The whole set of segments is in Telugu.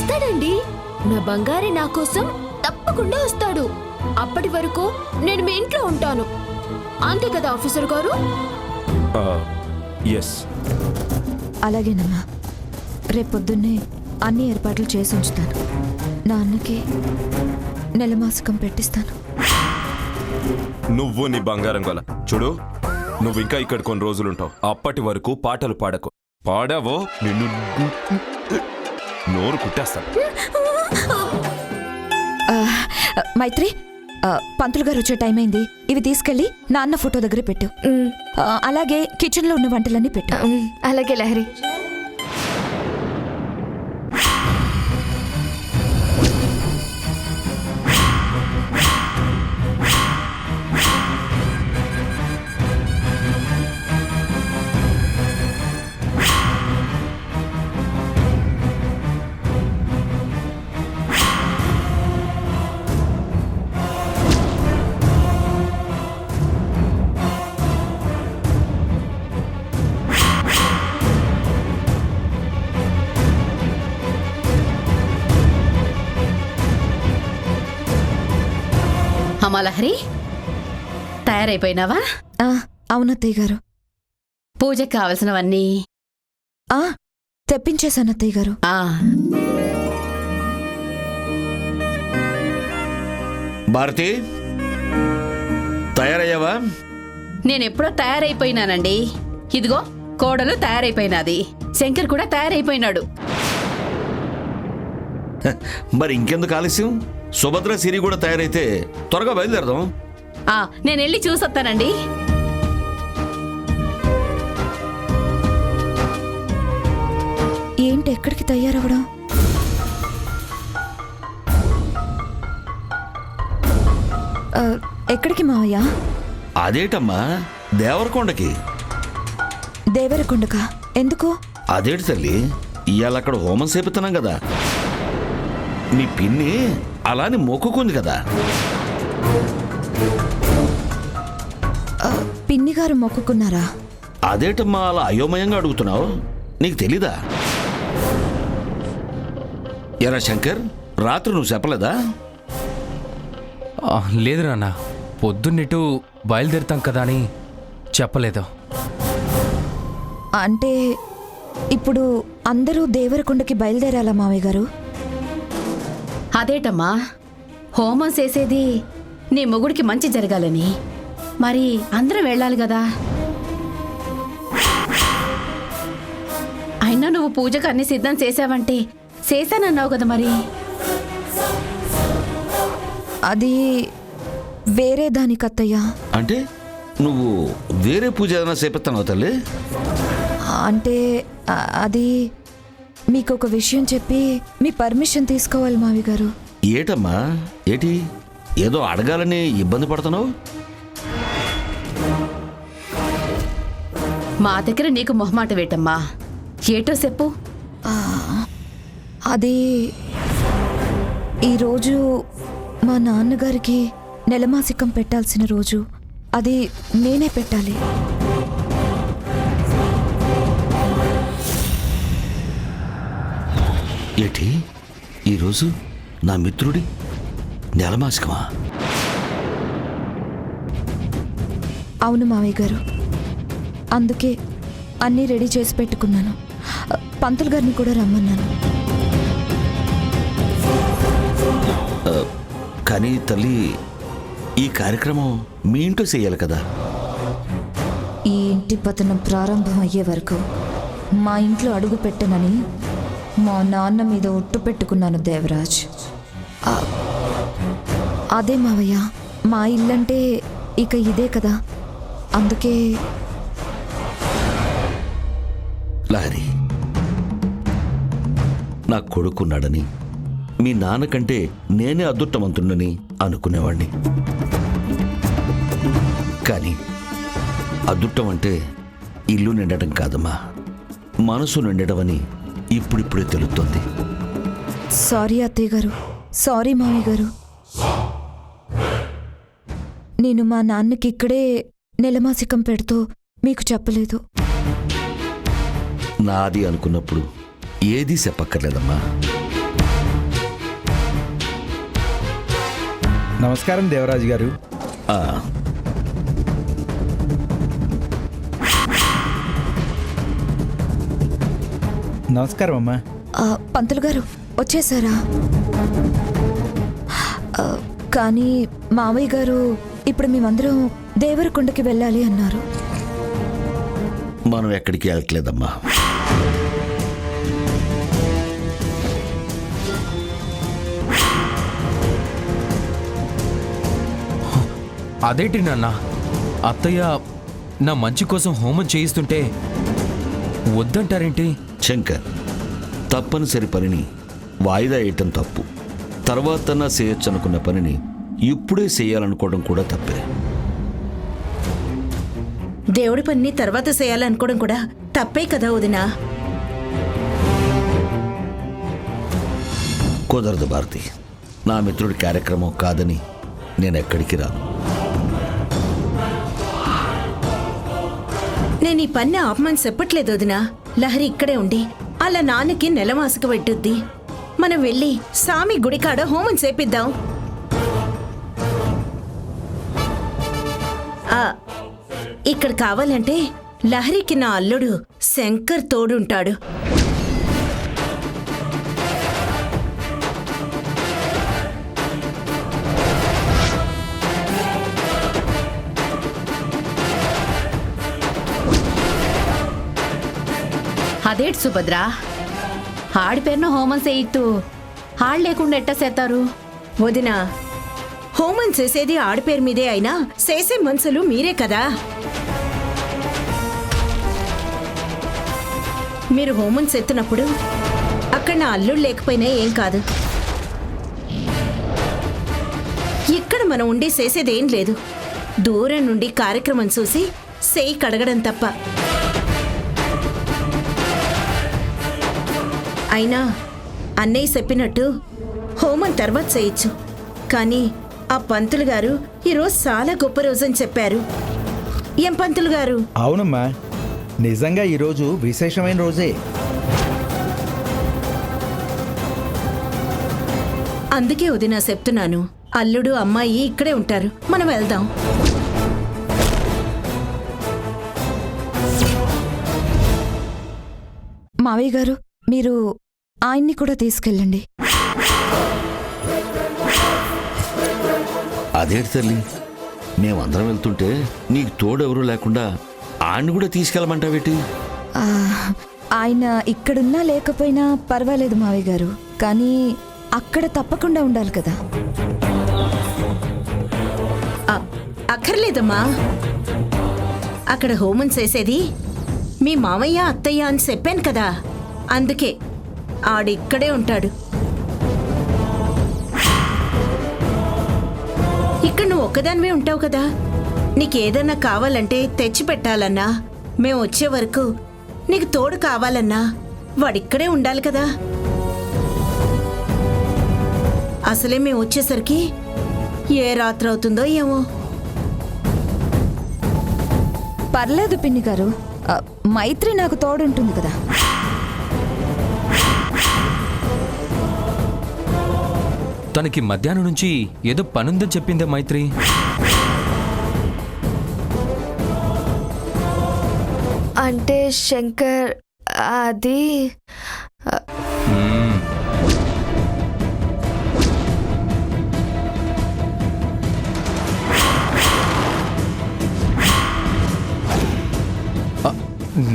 వస్తాడండి. నా బంగారే నా కోసం తప్పకుండా వస్తాడు. అప్పటి వరకు నేను మీ ఇంట్లో ఉంటాను. అంతే కదా ఆఫీసర్ గారు? ఎస్. అలాగేనమ్మా. రేపొద్దున్నే అన్ని ఏర్పాట్లు చేసి ఉంచుతాను. నాన్నకి నెలమాసికం పెట్టిస్తాను. నువ్వు నీ బంగారం గల చూడు, నువ్వు ఇంకా ఇక్కడ కొన్ని రోజులుంటావు. అప్పటి వరకు పాటలు పాడకు. పాడావో నిన్ను నోరు కుట్టేస్తాను. మైత్రి, పంతులు గారు వచ్చే టైం అయింది. ఇవి తీసుకెళ్లి నాన్న ఫోటో దగ్గర పెట్టు. అలాగే కిచెన్ లో ఉన్న వంటలన్నీ పెట్టు. అలాగే లహరి. అమ్మా లహరి, తయారైపోయినావా? అవునత్తయ్య గారు. పూజకి కావలసినవన్నీ తెప్పించేశాను అత్తయ్య గారు. భారతి, తయారయ్యావా? నేనెప్పుడో తయారైపోయినానండి. ఇదిగో కోడలు తయారైపోయినది. శంకర్ కూడా తయారైపోయినాడు. మరి ఇంకెందుకు ఆలస్యం? సుభద్ర సిరి కూడా తయారైతే త్వరగా బయలుదేరదాం. నేను వెళ్ళి చూసొస్తానండి. ఏంటి ఎక్కడికి తయారవడం? ఎక్కడికి మావయ్య? అదేటమ్మా, దేవరకొండకి. దేవరకొండకా? ఎందుకు? అదేటి తల్లి, ఇవాళ అక్కడ హోమం సేపుతున్నాం కదా. మీ పిన్ని అలానే మొక్కుకుంది కదా. పిన్ని గారు మొక్కుకున్నారా? అదేటమ్మా అలా అయోమయంగా అడుగుతున్నావు? నీకు తెలీదా? ఎరా శంకర్, రాత్రి నువ్వు చెప్పలేదా? లేదు నాన్న, పొద్దున్నెటు బయలుదేరుతాం కదా అని చెప్పలేదు. అంటే ఇప్పుడు అందరూ దేవరకొండకి బయలుదేరాలా మావయ్య గారు? అదేటమ్మా, హోమం చేసేది నీ మొగుడికి మంచి జరగాలని. మరి అందరం వెళ్ళాలి కదా. అయినా నువ్వు పూజకు అన్ని సిద్ధం చేసావంటే చేశానన్నావు కదా. మరి అది వేరే దానికత్తయ్యా. అంటే నువ్వు వేరే పూజ ఏదైనా సేపెత్తావు తల్లి? అంటే అది మీకు ఒక విషయం చెప్పి మీ పర్మిషన్ తీసుకోవాలి మావి గారు. ఏటమ్మా, ఏటి ఏదో అడగాలని ఇబ్బంది పడుతున్నావు? మా దగ్గర నీకు మొహమాట వేటమ్మా, ఏటో చెప్పు. అది ఈరోజు మా నాన్నగారికి నెలమాసికం పెట్టాల్సిన రోజు. అది నేనే పెట్టాలి. ఏటి ఈరోజు నా మిత్రుడి నెలమాసికమా? అవును మావయ్య గారు, అందుకే అన్నీ రెడీ చేసి పెట్టుకున్నాను. పంతులు గారిని కూడా రమ్మన్నాను. కానీ తల్లి, ఈ కార్యక్రమం మీ ఇంట్లో చేయాలి కదా. ఈ ఇంటి పతనం ప్రారంభం అయ్యే వరకు మా ఇంట్లో అడుగు పెట్టనని మా నాన్న మీద ఒట్టు పెట్టుకున్నాను దేవరాజ్. అదే మావయ్య, మా ఇల్లంటే ఇక ఇదే కదా. అందుకే. లహరి, నా కొడుకున్నాడని, మీ నాన్నకంటే నేనే అదృష్టవంతుడని అనుకునేవాణ్ణి. కానీ అదృష్టం అంటే ఇల్లు నిండటం కాదమ్మా, మనసు నిండడం అని ఇప్పుడిప్పుడే తెలుస్తుంది. సారీ అత్తయ్య గారు, సారీ మావయ్య గారు. నేను మా నాన్నకి ఇక్కడే నెలమాసికం పెడుతూ మీకు చెప్పలేదు. నాది అనుకున్నప్పుడు ఏదీ చెప్పక్కర్లేదమ్మా. నమస్కారం దేవరాజు గారు. ఆ, నమస్కారం అమ్మా. పంతులు గారు వచ్చేసారా? కానీ మావయ్య గారు ఇప్పుడు మేమందరం దేవరకొండకి వెళ్ళాలి అన్నారు. మనం ఎక్కడికి వెళ్ళట్లేదమ్మా. అదేంటి నాన్న, అత్తయ్య నా మంచి కోసం హోమం చేయిస్తుంటే వద్దంటారేంటి? శంకర్, తప్పనిసరి పనిని వాయిదా వేయటం తప్పు. తర్వాత చేయొచ్చు అనుకున్న పనిని ఇప్పుడే చేయాలనుకోవడం కూడా తప్పే. దేవుడి పని తర్వాత చేయాలనుకోవడం కూడా తప్పే కదా వదినా. కుదరదు భారతి. నా మిత్రుడి కార్యక్రమం కాదని నేను ఎక్కడికి రాను. నేను ఈ పని ఆపమని చెప్పట్లేదు వదినా. లహరి ఇక్కడే ఉండి అలా నాన్నకి నెలమాసక పెట్టుద్ది. మనం వెళ్ళి స్వామి గుడికాడ హోమం చేపిద్దాం. ఇక్కడ కావాలంటే లహరికి నా అల్లుడు శంకర్ తోడుంటాడు. అదేటి సుభద్ర, ఆడి పేరున హోమం చేయిత్తు, ఆడు లేకుండా ఎట్టా చేస్తారు? వదినా, హోమం చేసేది ఆడపేరు మీదే అయినా చేసే మనుషులు మీరే కదా. మీరు హోమం చేస్తున్నప్పుడు అక్కడ నా అల్లుడు లేకపోయినా ఏం కాదు. ఇక్కడ మనం ఉండి చేసేదేం లేదు. దూరం నుండి కార్యక్రమం చూసి చేయి కడగడం తప్ప. అయినా అన్నయ్య చెప్పినట్టు హోమం తర్వాత చేయొచ్చు. కానీ ఆ పంతులు గారు ఈరోజు చాలా గొప్ప రోజని చెప్పారు. ఏం పంతులు గారు? అవునమ్మా, నిజంగా ఈరోజు విశేషమైన రోజే. అందుకే వదినా చెప్తున్నాను, అల్లుడు అమ్మాయి ఇక్కడే ఉంటారు, మనం వెళ్దాం. మావయ్య గారు, మీరు ఆయన్ని కూడా తీసుకెళ్ళండి. అదేంటి తల్లి, మేమందరం వెళ్తుంటే నీకు తోడెవరూ లేకుండా ఆయన్ని కూడా తీసుకెళ్ళమంటావేటి? ఆయన ఇక్కడున్నా లేకపోయినా పర్వాలేదు మావయ్య గారు, కానీ అక్కడ తప్పకుండా ఉండాలి కదా. అక్కర్లేదమ్మా, అక్కడ హోమం చేసేది మీ మామయ్య అత్తయ్య అని చెప్పాను కదా. అందుకే ఆడిక్కడే ఉంటాడు. ఇక్కడ నువ్వు ఒక్కదానివే ఉంటావు కదా. నీకేదన్నా కావాలంటే తెచ్చి పెట్టాలన్నా, మేము వచ్చే వరకు నీకు తోడు కావాలన్నా వాడిక్కడే ఉండాలి కదా. అసలే మేము వచ్చేసరికి ఏ రాత్రి అవుతుందో ఏమో. పర్లేదు పిన్ని గారు, మైత్రి నాకు తోడుంటుంది కదా. తనకి మధ్యాహ్నం నుంచి ఏదో పనుందని చెప్పిందే మైత్రి. అంటే శంకర్, అది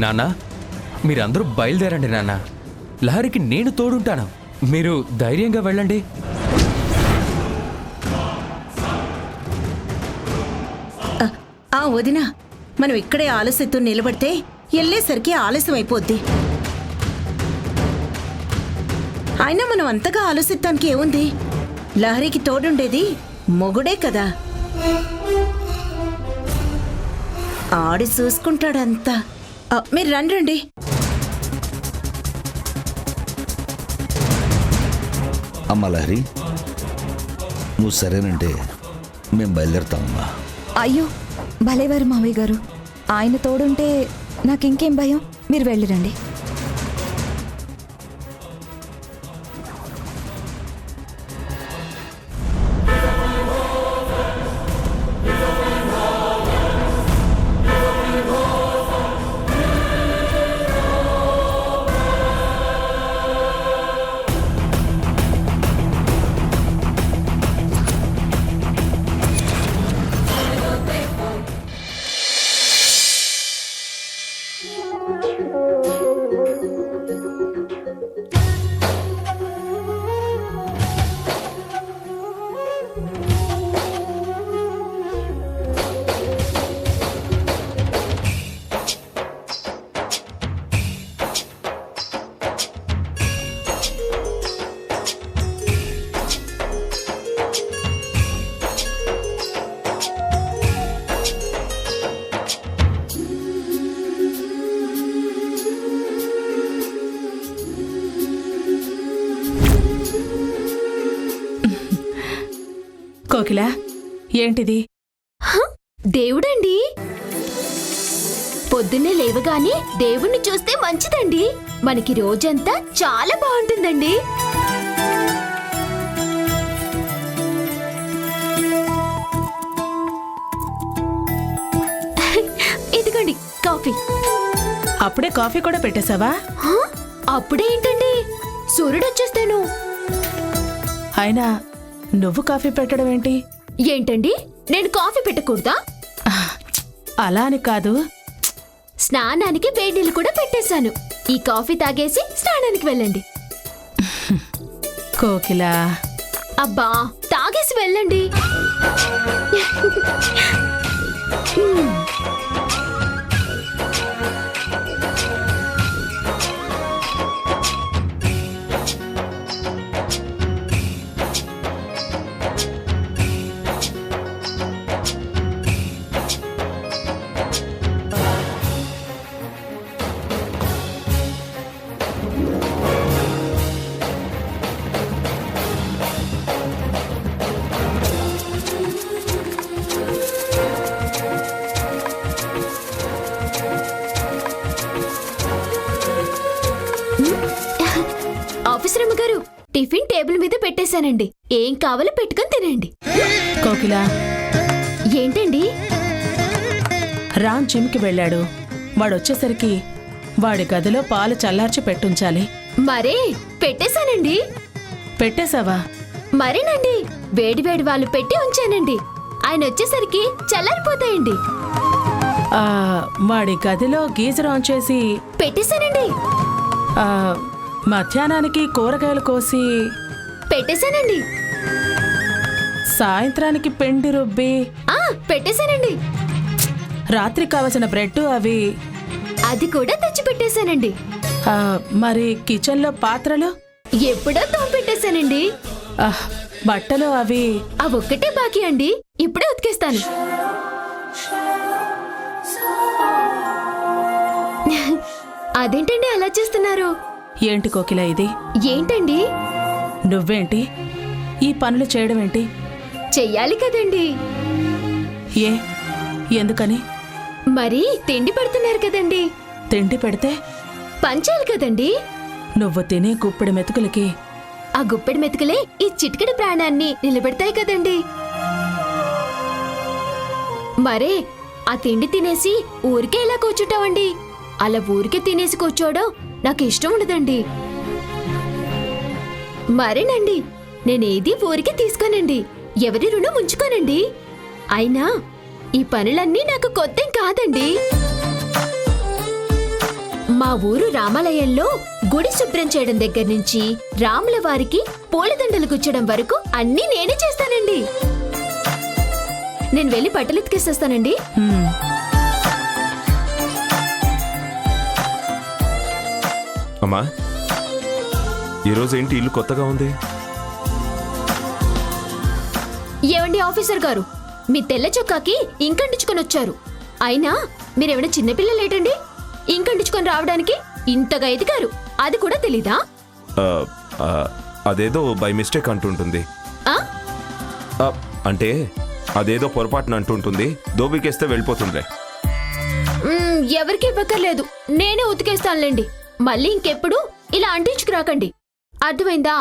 నాన్న, మీరందరూ బయలుదేరండి నాన్న. లహరికి నేను తోడుంటాను, మీరు ధైర్యంగా వెళ్ళండి. వదినా, మనం ఇక్కడే ఆలస్యతో నిలబడితే వెళ్ళేసరికి ఆలస్యం అయిపోద్ది. అయినా మనం అంతగా ఆలోచిస్తానికి ఏముంది? లహరికి తోడుండేది మొగుడే కదా. ఆడి చూసుకుంటాడంతా. మీరు రండి. అమ్మ లహరి, నువ్వు సరేనంటే మేము బయలుదేరుతామమ్మా. అయ్యో భలేవారు మావయ్య గారు, ఆయన తోడుంటే నాకింకేం భయం. మీరు వెళ్ళిరండి. కోకిల ఏంటిది? దేవుడండి. పొద్దున్నే లేవగానే దేవుణ్ణి చూస్తే మంచిదండి. మనకి రోజంతా చాలా బాగుంటుందండి. ఇదిగోండి కాఫీ. అప్పుడే కాఫీ కూడా పెట్టేశావా? హ? అప్పుడే ఏంటండి, సూర్యుడు వచ్చేస్తాను. అయినా నువ్వు కాఫీ పెట్టడం ఏంటి? ఏంటండి, నేను కాఫీ పెట్టకూడదా? అలా అని కాదు. స్నానానికి వేడి నీళ్ళు కూడా పెట్టేశాను. ఈ కాఫీ తాగేసి స్నానానికి వెళ్ళండి. కోకిల, అబ్బా, తాగేసి వెళ్ళండి. ఆఫీసర్ అమ్మగారు, టిఫిన్ టేబుల్ మీద పెట్టేశానండి. ఏం కావాలో పెట్టుకొని తినండి. కోకిల, ఏంటండి? రామ్ జిమ్కి వెళ్ళాడు. వాడొచ్చేసరికి వాడి గదిలో పాలు చల్లార్చి పెట్టుంచాలి. మరే పెట్టేశానండి. పెట్టేశావా? మరేనండి, వేడివేడి వాళ్ళు పెట్టి ఉంచానండి. ఆయన వచ్చేసరికి చల్లారిపోతాయండి. వాడి గదిలో గీజర్ ఆన్ చేసి పెట్టేశానండి. ఆ, మధ్యాహ్నానికి కూరగాయలు కోసి పెట్టేశానండి. సాయంత్రానికి పిండి రుబ్బి పెట్టేశానండి. రాత్రికి కావలసిన బ్రెడ్ అవి అది కూడా తెచ్చి పెట్టేశానండి. మరి కిచెన్లో పాత్రలు ఎప్పుడో తోపెట్టేశానండి. బట్టలు అవి ఒక్కటే బాకీ అండి. ఇప్పుడే ఉతికేస్తాను. అదేంటండి అలా చేస్తున్నారు? ఏంటి కోకిల ఇది? ఏంటండి? నువ్వేంటి ఈ పనులు చేయడం ఏంటి? చెయ్యాలి కదండి. ఏ ఎందుకని? మరి తిండి పెడుతున్నారు కదండి. తిండి పెడితే పంచాలి కదండి. నువ్వు తినే గుప్పెడు మెతుకులకి ఆ గుప్పెడి మెతుకులే ఈ చిటికెడు ప్రాణాన్ని నిలబెడతాయి కదండి. మరే ఆ తిండి తినేసి ఊరికే ఇలా కూర్చుంటావండి. అలా ఊరికే తినేసి కూర్చోవడం నాకు ఇష్టం ఉండదండి. మరేనండి, నేనేది ఊరికే తీసుకోనండి. ఎవరి రుణం ఉంచుకోనండి. అయినా ఈ పనులన్నీ నాకు కొత్తేం కాదండి. మా ఊరు రామాలయంలో గుడి శుభ్రం చేయడం దగ్గర నుంచి రాముల వారికి పూలదండలు గుచ్చడం వరకు అన్నీ నేనే చేస్తానండి. నేను వెళ్ళి బట్టలు ఎత్తుకేసేస్తానండి. అమ్మా, ఈరోజు ఏంటి ఇల్లు కొత్తగా ఉంది? ఏవండి ఆఫీసర్ గారు, మీ తెల్ల చొక్కాకి ఇంకంటించుకొని వచ్చారు. అయినా మీరేమైనా చిన్నపిల్లలేటండి ఇంకంటించుకొని రావడానికి? ఇంతగా ఎదిగారు, అది కూడా తెలీదా? అదేదో బై మిస్టేక్ అంటుంటుంది. అంటే అదేదో పొరపాటున అంటుంటుంది. దోబికేస్తే వెళ్ళిపోతుందిలే. ఎవరికి ఇవ్వక్కర్లేదు, నేనే ఉతికేస్తానులేండి. మళ్ళీ ఇంకెప్పుడు ఇలా అంటించుకురాకండి, అర్థమైందా?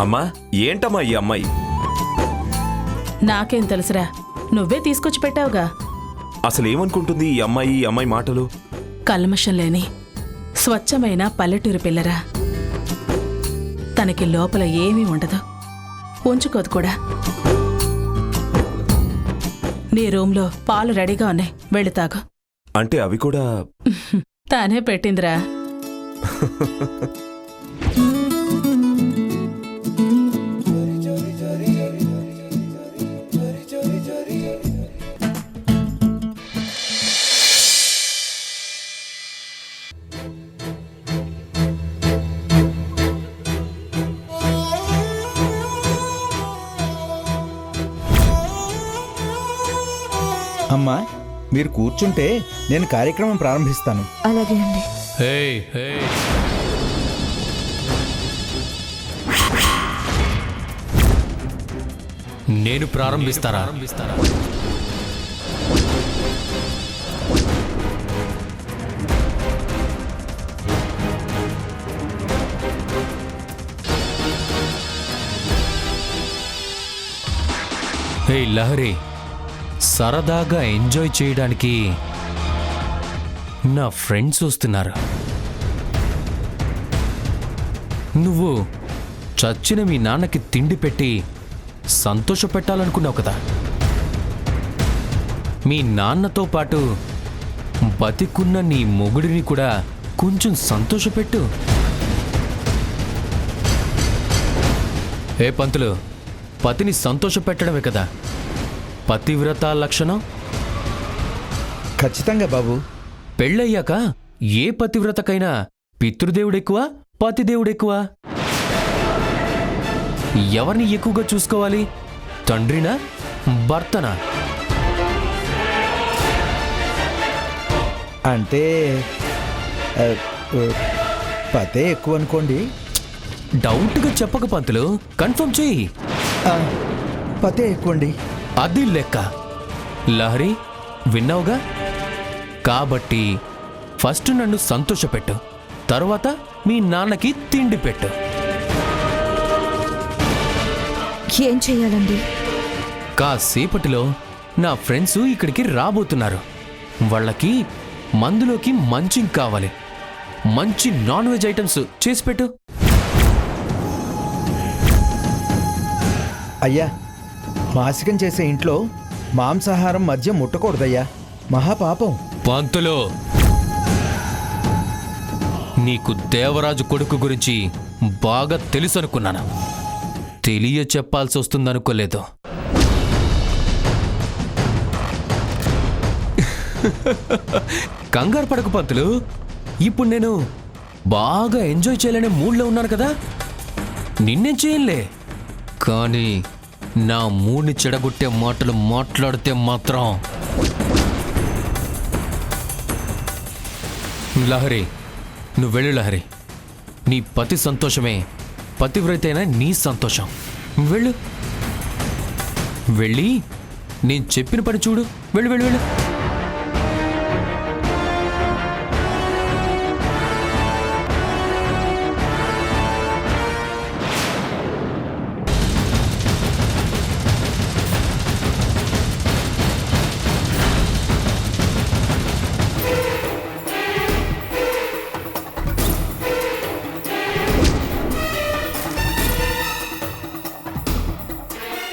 అమ్మా, ఏంటమ్మా ఈ అమ్మాయి? నాకేం తెలుసురా, నువ్వే తీసుకొచ్చి పెట్టావుగా. అసలు ఏమనుకుంటుంది ఈ అమ్మాయి మాటలు? కల్మషం లేని స్వచ్ఛమైన పల్లెటూరి పిల్లరా. తనకి లోపల ఏమీ ఉండదు, ఉంచుకోదు కూడా. నీ రూంలో పాలు రెడీగా ఉన్నాయి, వెళ్ళి తాగు. అంటే అవి కూడా తానే పెట్టిందిరా. అమ్మా, మీరు కూర్చుంటే నేను కార్యక్రమం ప్రారంభిస్తాను. అలాగే అండి. ఏయ్, ఏయ్. నేను ప్రారంభిస్తారా? హే లహరి, సరదాగా ఎంజాయ్ చేయడానికి నా ఫ్రెండ్స్ వస్తున్నారు. నువ్వు చచ్చిన మీ నాన్నకి తిండి పెట్టి సంతోషపెట్టాలనుకున్నావు కదా. మీ నాన్నతో పాటు బతికున్న నీ మొగుడిని కూడా కొంచెం సంతోషపెట్టు. ఏ పంతులు, పతిని సంతోషపెట్టడమే కదా పతివ్రత లక్షణం. ఖచ్చితంగా బాబు. పెళ్ళయ్యాక ఏ పతివ్రతకైనా పితృదేవుడెక్కువ, పతిదేవుడెక్కువ? ఎవరిని ఎక్కువగా చూసుకోవాలి? తండ్రినా, భర్తనా? అంటే పతే ఎక్కువ అనుకోండి. డౌట్గా చెప్పక పంతులు, కన్ఫర్మ్ చెయ్యి. పతే ఎక్కువండి. అది లెక్క. లహరి, విన్నావుగా? కాబట్టి ఫస్ట్ నన్ను సంతోషపెట్టు, తర్వాత మీ నాన్నకి తిండి పెట్టు. ఏం చెయ్యాలండి? కాసేపటిలో నా ఫ్రెండ్స్ ఇక్కడికి రాబోతున్నారు. వాళ్ళకి మందులోకి మంచింగ్ కావాలి. మంచి నాన్ వెజ్ ఐటమ్స్ చేసి పెట్టు. అయ్యా, మాసికం చేసే ఇంట్లో మాంసాహారం మధ్య ముట్టకూడదయ్యా, మహాపాపం. పంతులు, నీకు దేవరాజు కొడుకు గురించి బాగా తెలుసు అనుకున్నాను. తెలియ చెప్పాల్సి వస్తుందనుకోలేదు. కంగారు పడకు పంతులు, ఇప్పుడు నేను బాగా ఎంజాయ్ చేయాలనే మూడ్లో ఉన్నాను కదా. నిన్నేం చేయలే, కానీ నా మూడ్ని చెడగొట్టే మాటలు మాట్లాడితే మాత్రం. లహరి, నువ్వు వెళ్ళు లహరి. నీ పతి సంతోషమే పతివ్రతైన నీ సంతోషం. వెళ్ళు, వెళ్ళి నేను చెప్పిన పని చూడు. వెళ్ళు వెళ్ళు వెళ్ళు.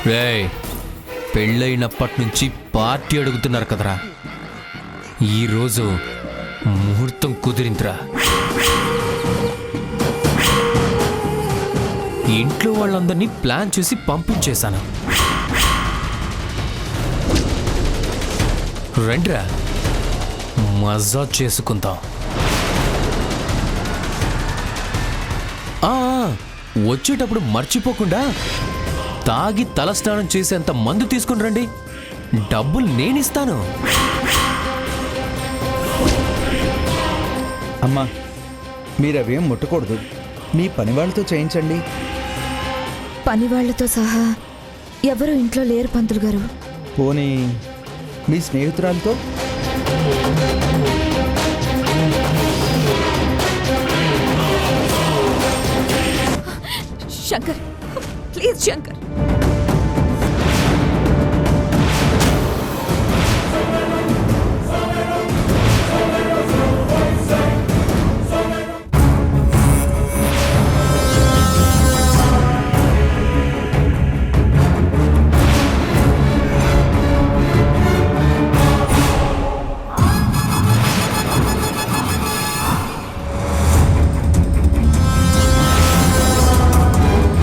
రేయ్, పెళ్ళైనప్పటి నుంచి పార్టీ అడుగుతున్నారు కదరా. ఈరోజు ముహూర్తం కుదిరిందిరా. ఇంట్లో వాళ్ళందరినీ ప్లాన్ చేసి పంపించేశాను. రండిరా, మజా చేసుకుందాం. వచ్చేటప్పుడు మర్చిపోకుండా తాగి తలస్నానం చేసేంత మందు తీసుకుని రండి. డబ్బులు నేనిస్తాను. అమ్మా, మీరవేం ముట్టకూడదు. మీ పనివాళ్ళతో చేయించండి. పనివాళ్లతో సహా ఎవరు ఇంట్లో లేరు పంతులు గారు. పోనీ మీ స్నేహితురాలతో? శంకర్, ప్లీజ్ శంకర్.